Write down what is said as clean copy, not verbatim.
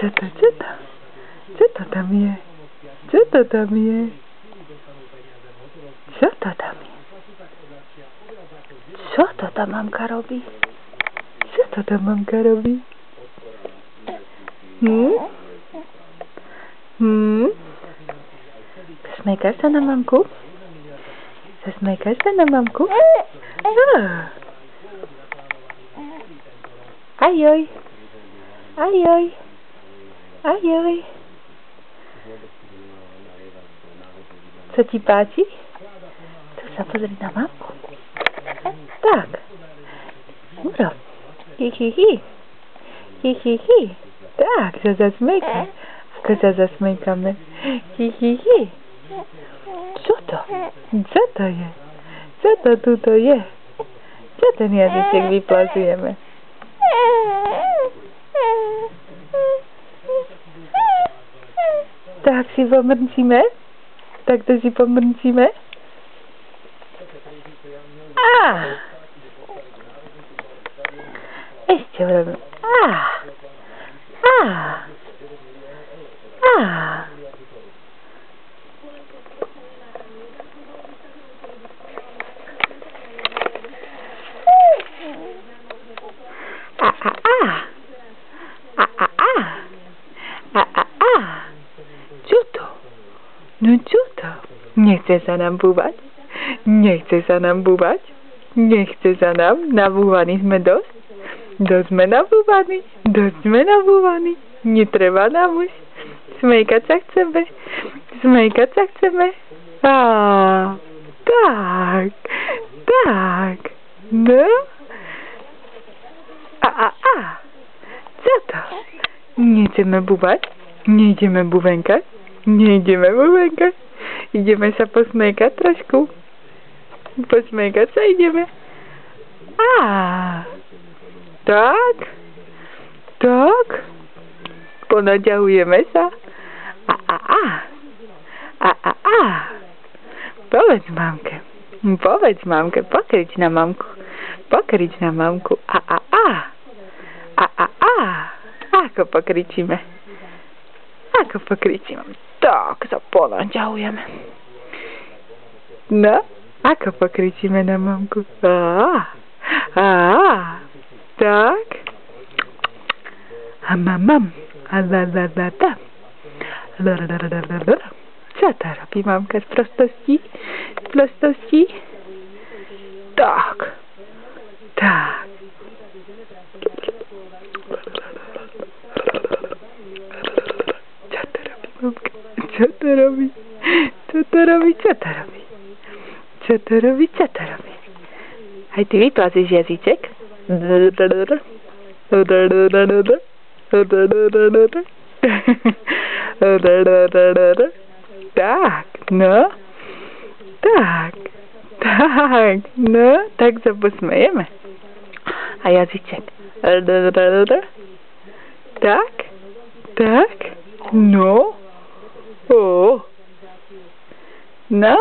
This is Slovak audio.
Co to? Co to tam je? Co to tam je? Co to tam je? Co to tam mamka robí? Co to tam mamka robí? Zasmejkáš sa na mamku? Zasmejkáš sa na mamku? Ajoj. Ajoj. Ajoj. Co ti páči? Tu sa pozri na mamku. Tak. Urob. Hi. Tak, sa zasmejkaj. Ako sa zasmejkame? Hi. Co to? Co to je? Co to tuto je? Čo ten jazyček vyplazujeme? Tak si pomrčíme? Tak to si pomrčíme? Ešte urobím. Čo to? No čo to? Nechce sa nám búvať? Nechce sa nám búvať? Nechce sa nám? Nabúvaní sme dosť? Dosť sme nabúvaní? Dosť sme nabúvaní? Netreba nám už? Smejkať sa chceme? Smejkať sa chceme? Tak. No? Co to? Nechceme búvať? Nejdeme buvenkať? Nejdeme buvenkať? Ideme sa posmejkať trošku? Posmejkať sa ideme? Tak? Ponaďahujeme sa? Povedz mamke, pokrič na mamku. Ako pokričíme? Tak, sa ponaďahujeme. No, ako pokričíme na mamku? Tak. Mam. Co to robí mamka z prostosti? Tak. Co to robí? Aj ty vyplazíš jazyček? Tak, no. Tak sa posmejeme. A jazyček. Tak, no. No.